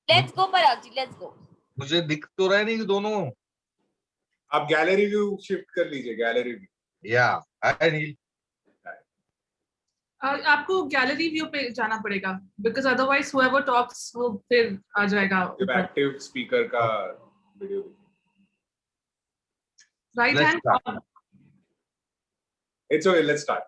Let's go Parag ji, let's go. मुझे दिख तो रहा नहीं दोनों। आप गैलरी व्यू शिफ्ट कर लीजिए, गैलरी व्यू। या हाय नील। आपको गैलरी व्यू पे जाना पड़ेगा बिकॉज अदरवाइज whoever talks वो फिर आ जाएगा एक्टिव स्पीकर का video right Let's hand. start. It's okay, let's start.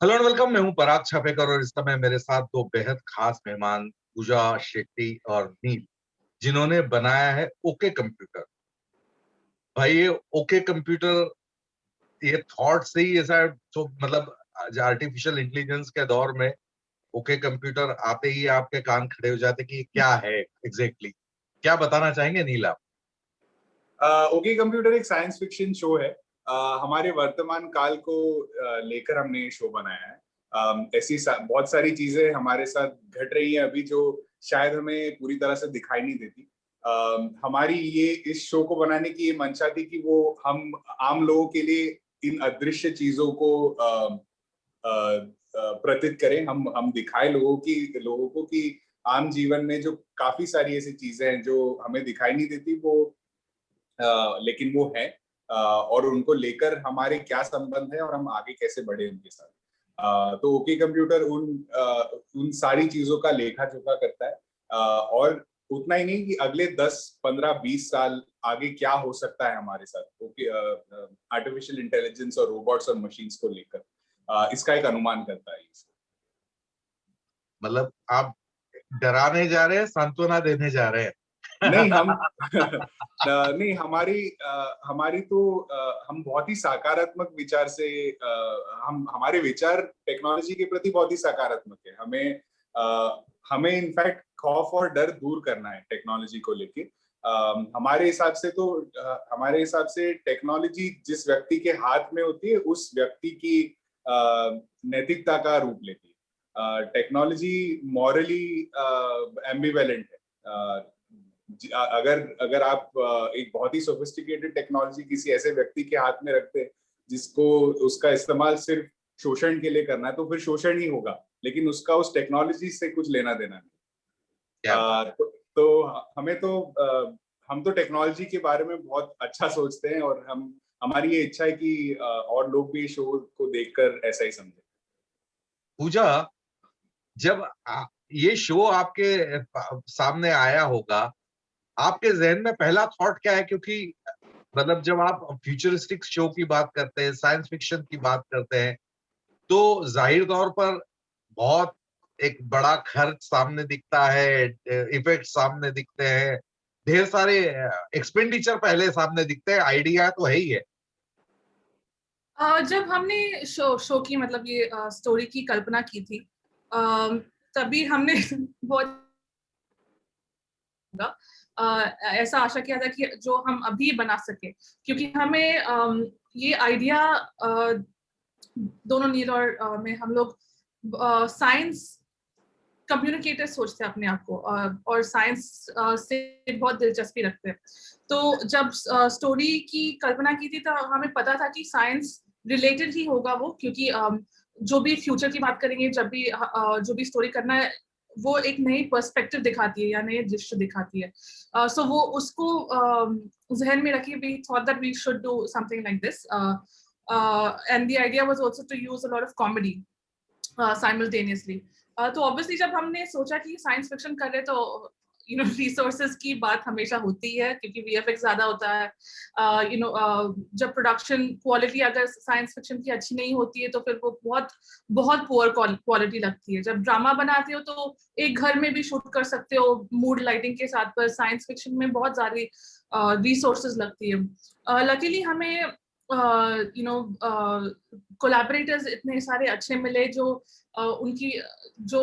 Hello and welcome, मैं हूं पराग छापेकर और इस समय मेरे साथ दो बेहद खास मेहमान पूजा शेट्टी और नील, जिन्होंने बनाया है ओके कंप्यूटर। भाई ये ओके कंप्यूटर, ये थॉट से ही ऐसा तो मतलब आर्टिफिशियल इंटेलिजेंस के दौर में ओके कंप्यूटर आते ही आपके कान खड़े हो जाते कि ये क्या है एग्जैक्टली। क्या बताना चाहेंगे नील आप? ओके कंप्यूटर एक साइंस फिक्शन शो है। हमारे वर्तमान काल को लेकर हमने ये शो बनाया है। ऐसी बहुत सारी चीजें हमारे साथ घट रही हैं अभी जो शायद हमें पूरी तरह से दिखाई नहीं देती। हमारी ये इस शो को बनाने की ये मंशा थी कि वो हम आम लोगों के लिए इन अदृश्य चीजों को प्रतीत करें। हम दिखाए लोगों को कि आम जीवन में जो काफी सारी ऐसी चीजें हैं जो हमें दिखाई नहीं देती, वो लेकिन वो है, और उनको लेकर हमारे क्या संबंध है और हम आगे कैसे बढ़े उनके साथ। तो ओके कंप्यूटर उन सारी चीजों का लेखा जोखा करता है। और उतना ही नहीं कि अगले 10, 15, 20 साल आगे क्या हो सकता है हमारे साथ ओके आर्टिफिशियल इंटेलिजेंस और रोबोट्स और मशीन्स को लेकर इसका एक अनुमान करता है। मतलब आप डराने जा रहे हैं, सांत्वना देने जा रहे हैं? नहीं, हम नहीं, हमारी तो हम बहुत ही सकारात्मक विचार से हम हमारे विचार टेक्नोलॉजी के प्रति बहुत ही सकारात्मक है। हमें इनफैक्ट खौफ और डर दूर करना है टेक्नोलॉजी को लेके। हमारे हिसाब से टेक्नोलॉजी जिस व्यक्ति के हाथ में होती है उस व्यक्ति की नैतिकता का रूप लेती है। टेक्नोलॉजी मॉरली एम्बिवेलेंट है। अगर आप एक बहुत ही सोफिस्टिकेटेड टेक्नोलॉजी किसी ऐसे व्यक्ति के हाथ में रखते हैं जिसको उसका इस्तेमाल सिर्फ शोषण के लिए करना है, तो फिर शोषण ही होगा, लेकिन उसका उस टेक्नोलॉजी से कुछ लेना देना नहीं। तो हम तो टेक्नोलॉजी के बारे में बहुत अच्छा सोचते हैं और हमारी ये इच्छा है कि और लोग भी शो को देखकर ऐसा ही समझे। पूजा, जब ये शो आपके सामने आया होगा, आपके जहन में पहला थॉट क्या है? क्योंकि मतलब जब आप फ्यूचरिस्टिक शो की बात करते हैं, साइंस फिक्शन की बात करते हैं, तो जाहिर तौर पर बहुत एक बड़ा खर्च सामने दिखता है, इफेक्ट सामने दिखते हैं, ढेर सारे एक्सपेंडिचर पहले सामने दिखते हैं। आइडिया तो है ही है। जब हमने शो की मतलब ये स्टोरी की कल्पना की थी, तभी हमने बहुत ऐसा आशा किया था कि जो हम अभी बना सके, क्योंकि हमें ये आइडिया दोनों नील और में हम लोग साइंस कम्युनिकेटर सोचते हैं अपने आप को, और साइंस से बहुत दिलचस्पी रखते हैं। तो जब स्टोरी की कल्पना की थी तो हमें पता था कि साइंस रिलेटेड ही होगा वो, क्योंकि जो भी फ्यूचर की बात करेंगे, जब भी जो भी स्टोरी करना है, वो एक नई पर्सपेक्टिव दिखाती है या नए दृश्य दिखाती है। सो वो उसको जहन में रखी, we thought that we should do something like this, and the idea was also to use a lot of comedy simultaneously. तो ऑब्वियसली जब हमने सोचा कि साइंस फिक्शन कर रहे, तो रिसोर्सेज की बात हमेशा होती है, क्योंकि वीएफएक्स ज्यादा होता है। जब प्रोडक्शन क्वालिटी अगर साइंस फिक्शन की अच्छी नहीं होती है तो फिर वो बहुत बहुत पुअर क्वालिटी लगती है। जब ड्रामा बनाते हो तो एक घर में भी शूट कर सकते हो मूड लाइटिंग के साथ, पर साइंस फिक्शन में बहुत सारी रिसोर्सेज लगती है। लकीली हमें कोलैबोरेटर्स इतने सारे अच्छे मिले जो उनकी जो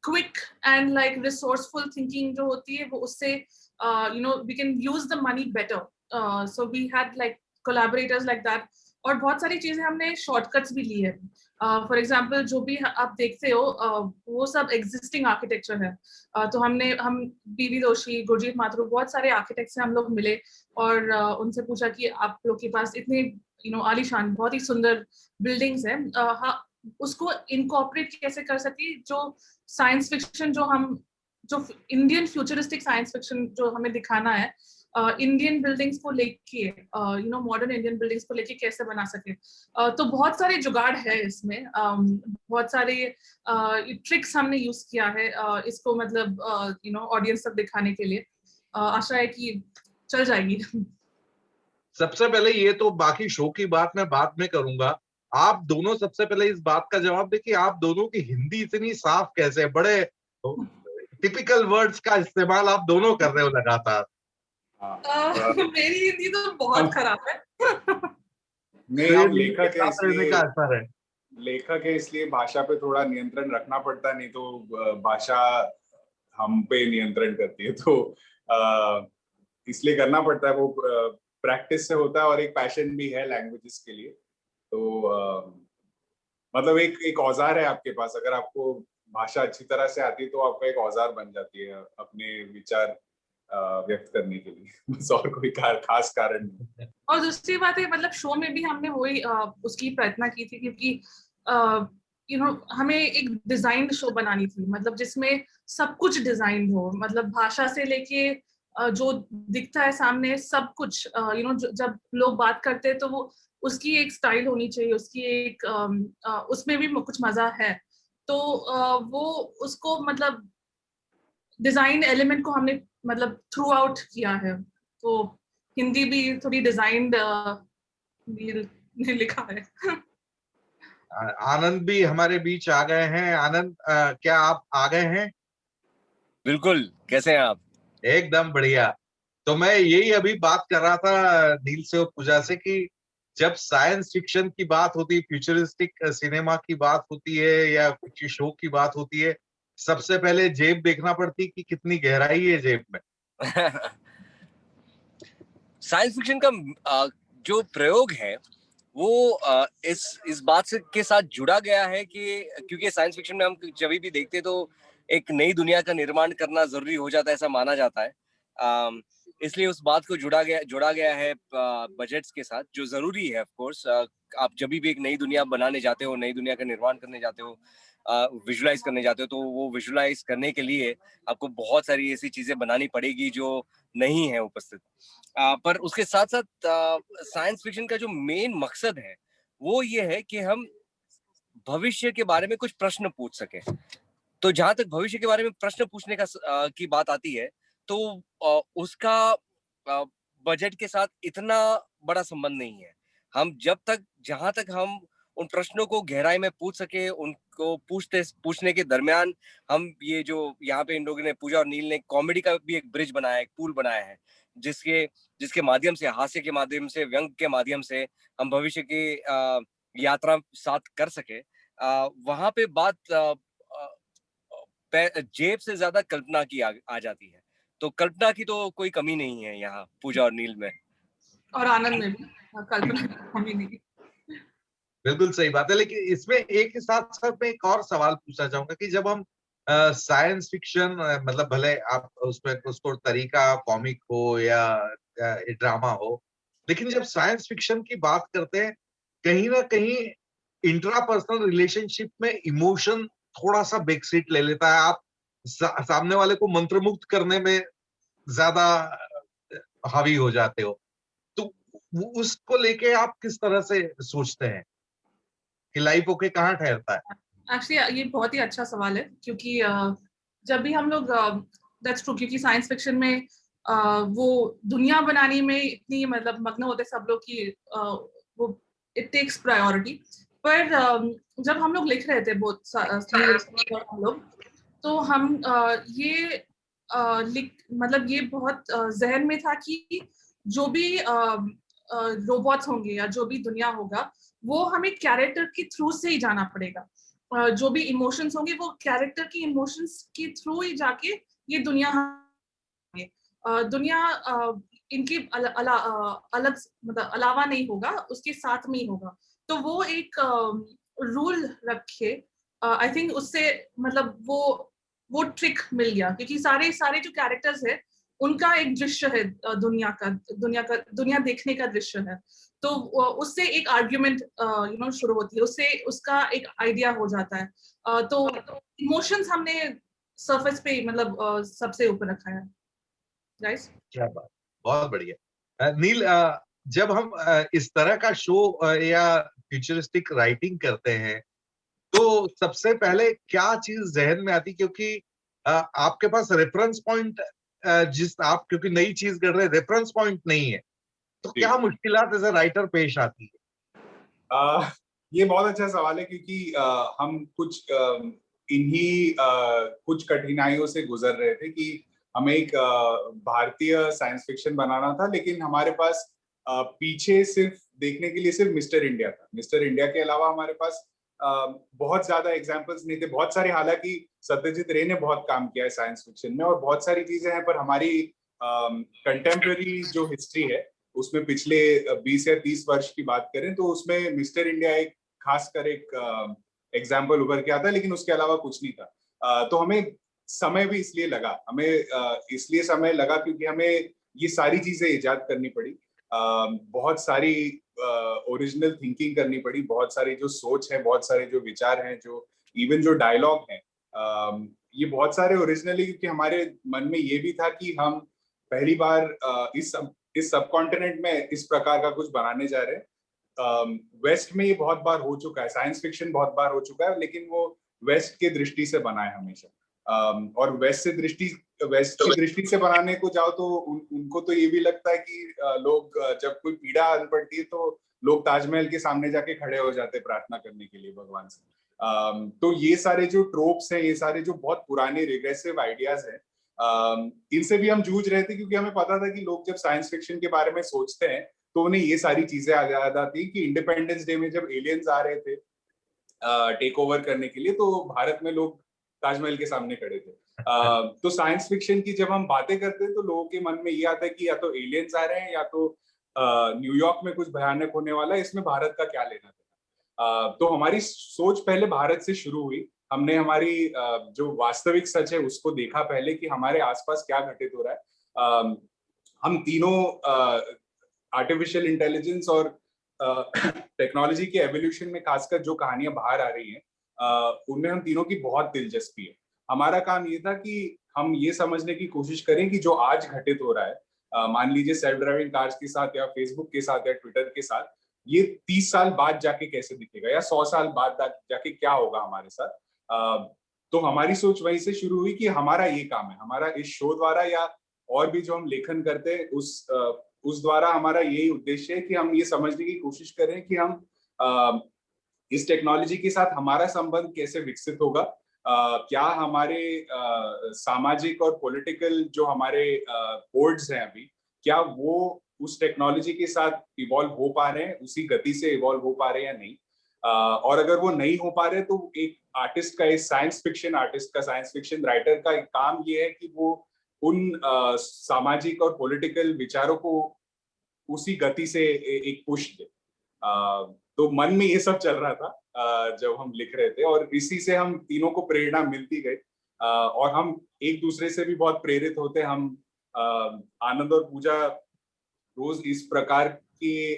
quick and like resourceful thinking जो होती है, वो उससे we can use the money better. So we had like collaborators like that, और बहुत सारी चीजें हमने शॉर्टकट्स भी ली है। फॉर एग्जाम्पल जो भी आप देखते हो वो सब एग्जिस्टिंग आर्किटेक्चर है। तो हम बीवी दोषी, गुरजीत माथुर, बहुत सारे आर्किटेक्ट से हम लोग मिले और उनसे पूछा कि आप लोग के पास इतने आलीशान बहुत ही सुंदर बिल्डिंग्स है, उसको इनकॉर्पोरेट कैसे कर सकती, जो साइंस फिक्शन जो इंडियन फ्यूचरिस्टिक साइंस फिक्शन जो हमें दिखाना है, इंडियन बिल्डिंग्स को लेके, मॉडर्न इंडियन बिल्डिंग्स को लेके कैसे बना सके। तो बहुत सारे जुगाड़ है इसमें, बहुत सारे ट्रिक्स हमने यूज किया है इसको मतलब ऑडियंस तक दिखाने के लिए। आशा है कि चल जाएगी। सबसे पहले ये तो बाकी शो की बात मैं बाद में करूंगा, आप दोनों सबसे पहले इस बात का जवाब दें कि आप दोनों की हिंदी इतनी साफ कैसे है? बड़े टिपिकल वर्ड्स का इस्तेमाल आप दोनों कर रहे हो लगातार। मेरी हिंदी तो बहुत खराब है। नहीं, हम लेखक है इसलिए का असर है। लेखक है इसलिए भाषा पे थोड़ा नियंत्रण रखना पड़ता है, नहीं तो भाषा हम पे नियंत्रण करती है, तो इसलिए करना पड़ता है। वो प्रैक्टिस से होता है और एक पैशन भी है लैंग्वेजेस के लिए। तो मतलब एक औजार है आपके पास, अगर आपको भाषा अच्छी तरह से आती है तो आपका एक औजार बन जाती है अपने विचार व्यक्त करने के लिए। बस और कोई खास कारण नहीं। और दूसरी बात है, मतलब शो में भी हमने वही उसकी प्रयत्न की थी, क्योंकि हमें एक डिजाइंड शो बनानी थी, मतलब जिसमें सब कुछ डिजाइन हो, मतलब भाषा से लेके जो दिखता है सामने सब कुछ, जब लोग बात करते हैं तो वो उसकी एक स्टाइल होनी चाहिए, उसकी एक उसमें भी कुछ मजा है। तो वो उसको मतलब डिजाइन एलिमेंट को हमने मतलब थ्रू आउट किया है। तो हिंदी भी थोड़ी डिजाइंड लिखा है। आनंद भी हमारे बीच आ गए हैं। आनंद, क्या आप आ गए हैं? बिल्कुल, कैसे हैं आप? एकदम बढ़िया। तो मैं यही अभी बात कर रहा था नील से और पूजा से कि जब साइंस फिक्शन की बात होती है, फ्यूचरिस्टिक सिनेमा की बात होती है या कुछ शो की बात होती है, सबसे पहले जेब देखना पड़ती कि कितनी गहराई है जेब में। साइंस फिक्शन का जो प्रयोग है वो इस बात से के साथ जुड़ा गया है कि क्योंकि साइंस फिक्शन में हम जब भी देखते हैं तो एक नई दुनिया का निर्माण करना जरूरी हो जाता है, ऐसा माना जाता है। इसलिए उस बात को जोड़ा गया है बजट्स के साथ, जो जरूरी है। ऑफ कोर्स आप जब भी एक नई दुनिया बनाने जाते हो, नई दुनिया का निर्माण करने जाते हो, विजुलाइज करने जाते हो, तो वो विजुलाइज करने के लिए आपको बहुत सारी ऐसी चीजें बनानी पड़ेगी जो नहीं है उपस्थित। पर उसके साथ साथ साइंस फिक्शन का जो मेन मकसद है वो ये है कि हम भविष्य के बारे में कुछ प्रश्न पूछ सके। तो जहां तक भविष्य के बारे में प्रश्न पूछने की बात आती है तो उसका बजट के साथ इतना बड़ा संबंध नहीं है। हम जहां तक हम उन प्रश्नों को गहराई में पूछ सके, उनको पूछने के दरमियान हम ये जो यहाँ पे इन लोगों ने, पूजा और नील ने, कॉमेडी का भी एक ब्रिज बनाया है, एक पुल बनाया है, जिसके माध्यम से, हास्य के माध्यम से, व्यंग के माध्यम से हम भविष्य की यात्रा साथ कर सके। वहां पे बात जेब से ज्यादा कल्पना की आ जाती है। तो कल्पना की तो कोई कमी नहीं है यहाँ पूजा और नील में, और आनंद में भी कल्पना की कमी नहीं। बिल्कुल सही बात है। लेकिन इसमें एक के साथ साथ मैं एक और सवाल पूछना चाहूंगा कि जब हम साइंस फिक्शन, मतलब भले आप उसमें उसको तरीका कॉमिक हो या ड्रामा हो, लेकिन जब साइंस फिक्शन की बात करते हैं, कहीं ना कहीं इंट्रापर्सनल रिलेशनशिप में इमोशन थोड़ा सा बैकसीट ले लेता है। आप सामने वाले को मंत्रमुग्ध करने में ज्यादा हावी हो जाते हो। तो उसको लेके आप किस तरह से सोचते हैं कि लाइफ ओके कहाँ ठहरता है? एक्चुअली ये बहुत ही अच्छा सवाल है, क्योंकि जब भी हम लोग, दैट्स ट्रू, क्योंकि साइंस फिक्शन में वो दुनिया बनाने में इतनी मतलब मग्न होते सब लोग की वो इट टेक्स प्रायोरिटी। पर जब हम लोग लिख रहे थे बहुत हम लोग, तो हम ये मतलब ये बहुत जहन में था कि जो भी रोबोट्स होंगे या जो भी दुनिया होगा वो हमें कैरेक्टर के थ्रू से ही जाना पड़ेगा। जो भी इमोशंस होंगे वो कैरेक्टर की इमोशंस के थ्रू ही जाके ये दुनिया दुनिया इनके अलग मतलब अलावा नहीं होगा, उसके साथ में ही होगा। तो वो एक रूल रखे, आई थिंक उससे मतलब वो ट्रिक मिल गया, क्योंकि सारे सारे जो कैरेक्टर्स है उनका एक दृश्य है, दुनिया देखने का दृश्य है। तो उससे एक आर्ग्यूमेंट शुरू होती है, उससे उसका एक आइडिया हो जाता है। तो इमोशंस हमने सरफेस पे मतलब सबसे ऊपर रखा है, गाइस। क्या बात, बहुत बढ़िया। नील, जब हम इस तरह का शो या फ्यूचरिस्टिक राइटिंग करते हैं तो सबसे पहले क्या चीज जहन में आती, क्योंकि आपके पास रेफरेंस पॉइंट, जिस आप क्योंकि नई चीज कर रहे हैं, रेफरेंस पॉइंट नहीं है, तो जी। क्या मुश्किलात एज ए राइटर पेश आती है? ये बहुत अच्छा सवाल है, क्योंकि हम कुछ इन्हीं कुछ कठिनाइयों से गुजर रहे थे कि हमें एक भारतीय साइंस फिक्शन बनाना था, लेकिन हमारे पास पीछे सिर्फ देखने के लिए सिर्फ मिस्टर इंडिया था। मिस्टर इंडिया के अलावा हमारे पास बहुत ज्यादा एग्जाम्पल्स नहीं थे। बहुत सारे, हालांकि सत्यजीत रे ने बहुत काम किया है साइंस फिक्शन में और बहुत सारी चीजें हैं, पर हमारी कंटेम्प्रेरी जो हिस्ट्री है उसमें पिछले 20 या 30 वर्ष की बात करें तो उसमें मिस्टर इंडिया एक खासकर एक एग्जाम्पल उभर के आता है, लेकिन उसके अलावा कुछ नहीं था। तो हमें समय भी इसलिए लगा, हमें इसलिए समय लगा क्योंकि हमें ये सारी चीजें इजाद करनी पड़ी, बहुत सारी ओरिजिनल थिंकिंग करनी पड़ी, बहुत सारी जो सोच है, बहुत सारे जो विचार हैं, जो इवन जो डायलॉग हैं, ये बहुत सारे ओरिजिनली, क्योंकि हमारे मन में ये भी था कि हम पहली बार इस सब कॉन्टिनेंट में इस प्रकार का कुछ बनाने जा रहे हैं। वेस्ट में ये बहुत बार हो चुका है, साइंस फिक्शन बहुत बार हो चुका है, लेकिन वो वेस्ट के दृष्टि से बना है हमेशा। और वेस्ट की दृष्टि से बनाने को जाओ तो उनको तो ये भी लगता है कि लोग जब कोई पीड़ा आन पड़ती है तो लोग ताजमहल के सामने जाके खड़े हो जाते प्रार्थना करने के लिए भगवान से। तो ये सारे जो ट्रोप्स हैं, ये सारे जो बहुत पुराने रिग्रेसिव आइडियाज हैं, इनसे भी हम जूझ रहे थे, क्योंकि हमें पता था कि लोग जब साइंस फिक्शन के बारे में सोचते हैं तो उन्हें ये सारी चीजें याद आती कि इंडिपेंडेंस डे में जब एलियंस आ रहे थे टेक ओवर करने के लिए, तो भारत में लोग ताजमहल के सामने खड़े थे। तो साइंस फिक्शन की जब हम बातें करते हैं तो लोगों के मन में ये आता है कि या तो एलियंस आ रहे हैं या तो न्यूयॉर्क में कुछ भयानक होने वाला है, इसमें भारत का क्या लेना था। तो हमारी सोच पहले भारत से शुरू हुई। हमने हमारी जो वास्तविक सच है उसको देखा पहले कि हमारे आसपास क्या घटित हो रहा है। हम तीनों आर्टिफिशियल इंटेलिजेंस और टेक्नोलॉजी के एवोल्यूशन में खासकर जो कहानियां बाहर आ रही हैं उनमें हम तीनों की बहुत दिलचस्पी है। हमारा काम ये था कि हम ये समझने की कोशिश करें कि जो आज घटित हो रहा है, मान लीजिए सेल्फ ड्राइविंग कार्स के साथ या फेसबुक के साथ या ट्विटर के साथ, ये 30 साल बाद जाके कैसे दिखेगा या 100 साल बाद जाके क्या होगा हमारे साथ। तो हमारी सोच वहीं से शुरू हुई कि हमारा ये काम है, हमारा इस शो द्वारा या और भी जो हम लेखन करते हैं उस द्वारा हमारा यही उद्देश्य है कि हम ये समझने की कोशिश करें कि हम इस टेक्नोलॉजी के साथ हमारा संबंध कैसे विकसित होगा, क्या हमारे सामाजिक और पॉलिटिकल जो हमारे कोड्स हैं अभी, क्या वो उस टेक्नोलॉजी के साथ इवॉल्व हो पा रहे हैं, उसी गति से इवॉल्व हो पा रहे हैं या नहीं। और अगर वो नहीं हो पा रहे तो एक आर्टिस्ट का, एक साइंस फिक्शन आर्टिस्ट का, साइंस फिक्शन राइटर का एक काम ये है कि वो उन सामाजिक और पॉलिटिकल विचारों को उसी गति से एक पुश दे। तो मन में ये सब चल रहा था जब हम लिख रहे थे, और इसी से हम तीनों को प्रेरणा मिलती गई, और हम एक दूसरे से भी बहुत प्रेरित होते। हम आनंद और पूजा रोज इस प्रकार के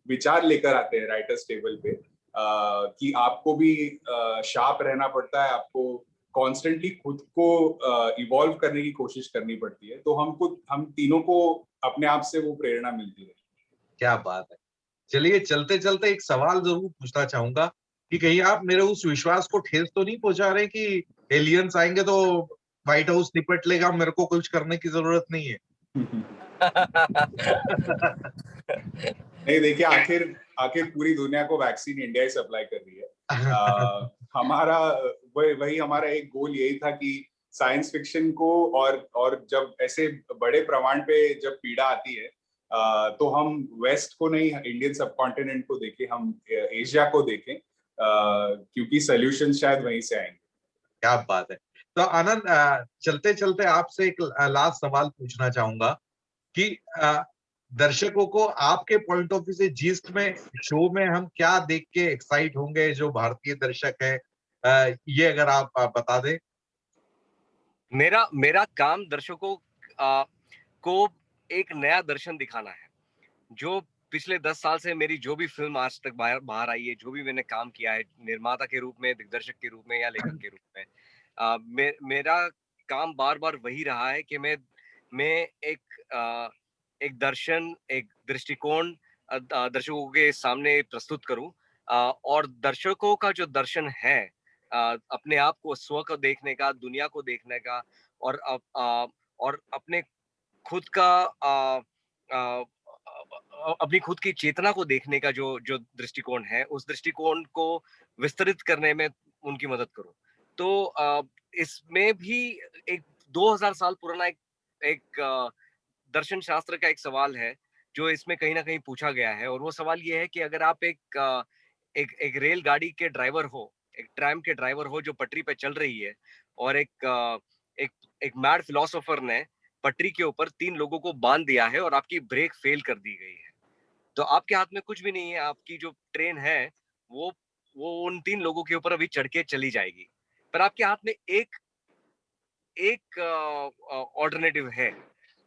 विचार लेकर आते हैं राइटर्स टेबल पे, कि आपको भी शार्प रहना पड़ता है, आपको कॉन्स्टेंटली खुद को इवॉल्व करने की कोशिश करनी पड़ती है। तो हम तीनों को अपने आप से वो प्रेरणा मिलती है। क्या बात है। चलिए, चलते चलते एक सवाल जरूर पूछना चाहूंगा कि कहीं आप मेरे उस विश्वास को ठेस तो नहीं पहुंचा रहे कि एलियंस आएंगे तो व्हाइट हाउस निपट लेगा, मेरे को कुछ करने की जरूरत नहीं है? नहीं, देखिए, आखिर पूरी दुनिया को वैक्सीन इंडिया ही सप्लाई कर रही है। हमारा वही हमारा एक गोल यही था कि साइंस फिक्शन को, और जब ऐसे बड़े प्रमाण पे जब पीड़ा आती है, तो हम वेस्ट को नहीं, इंडियन सब कॉन्टिनेंट को देखें, हम एशिया को देखें, क्योंकि सोल्यूशन शायद वहीं से आएंगे। क्या बात है। तो आनंद, चलते चलते आपसे एक लास्ट सवाल पूछना चाहूंगा कि दर्शकों को आपके पॉइंट ऑफ व्यू से जीस्ट में शो में हम क्या देख के एक्साइट होंगे जो भारतीय दर्शक है, ये अगर आप बता दें। मेरा मेरा काम दर्शकों को एक नया दर्शन दिखाना है। जो पिछले 10 साल से मेरी जो भी फिल्म आज तक बाहर बाहर आई है, जो भी मैंने काम किया है निर्माता के रूप में, दिग्दर्शक के रूप में या लेखक के रूप में, मेरा काम बार-बार वही रहा है कि मैं एक दर्शन, एक दृष्टिकोण दर्शकों के सामने प्रस्तुत करूं, और दर्शकों का जो दर्शन है, अपने आप को, स्व को देखने का, दुनिया को देखने का, और अपने खुद का अपनी खुद की चेतना को देखने का जो जो दृष्टिकोण है, उस दृष्टिकोण को विस्तृत करने में उनकी मदद करूं। तो इसमें भी एक 2000 साल पुराना एक दर्शन शास्त्र का एक सवाल है जो इसमें कहीं ना कहीं पूछा गया है, और वो सवाल ये है कि अगर आप एक रेलगाड़ी के ड्राइवर हो, एक ट्रैम के ड्राइवर हो जो पटरी पे चल रही है, और एक एक मैड फिलोसोफर ने पटरी के ऊपर 3 लोगों को बांध दिया है और आपकी ब्रेक फेल कर दी गई है, तो आपके हाथ में कुछ भी नहीं है। आपकी जो ट्रेन है वो वो उन 3 लोगों के ऊपर अभी चढ़ के चली जाएगी, पर आपके हाथ में एक एक ऑल्टरनेटिव है,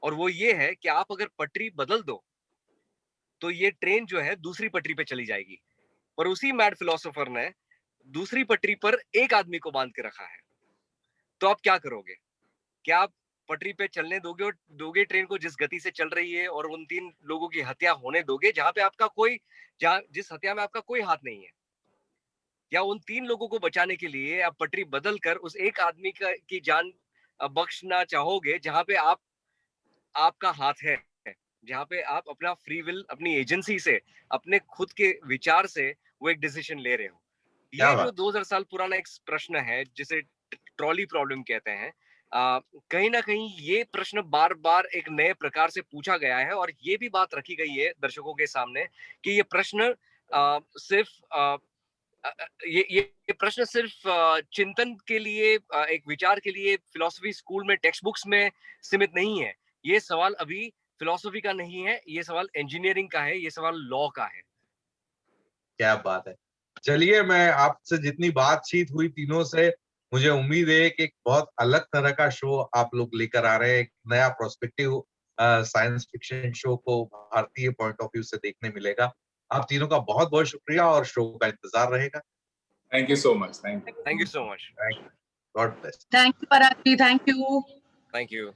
और वो ये है कि आप अगर पटरी बदल दो तो ये ट्रेन जो है दूसरी पटरी पे चली जाएगी। पर उसी मैड फिलोसोफर ने दूसरी पटरी पर एक आदमी को बांध के रखा है। तो आप क्या करोगे? क्या आप पटरी पे चलने दोगे ट्रेन को जिस गति से चल रही है, और उन 3 लोगों की हत्या होने दोगे जहां पे आपका कोई, जहां जिस हत्या में आपका कोई हाथ नहीं है? या उन 3 लोगों को बचाने के लिए आप पटरी बदल कर उस एक आदमी की जान बख्शना चाहोगे जहां पे आपका हाथ है, जहां पे आप अपना फ्री विल, अपनी एजेंसी से, अपने खुद के विचार से वो एक डिसीजन ले रहे हो? क्या ये जो बात। 2000 साल पुराना एक प्रश्न है जिसे ट्रॉली प्रॉब्लम कहते हैं, कहीं ना कहीं ये प्रश्न बार बार एक नए प्रकार से पूछा गया है, और ये भी बात रखी गई है दर्शकों के सामने कि ये प्रश्न सिर्फ ये प्रश्न सिर्फ चिंतन के लिए, एक विचार के लिए फिलॉसफी स्कूल में टेक्स्ट बुक्स में सीमित नहीं है। ये सवाल अभी फिलॉसफी का नहीं है, ये सवाल इंजीनियरिंग का है, ये सवाल लॉ का है। क्या बात है। चलिए, मैं आपसे जितनी बातचीत हुई तीनों से, मुझे उम्मीद है कि एक बहुत अलग तरह का शो आप लोग लेकर आ रहे हैं, एक नया प्रोस्पेक्टिव साइंस फिक्शन शो को भारतीय पॉइंट ऑफ व्यू से देखने मिलेगा। आप तीनों का बहुत बहुत शुक्रिया और शो का इंतजार रहेगा। Thank you so much. Thank you. Thank you so much. God bless. Thank you, Parag ji. Thank you. Thank you.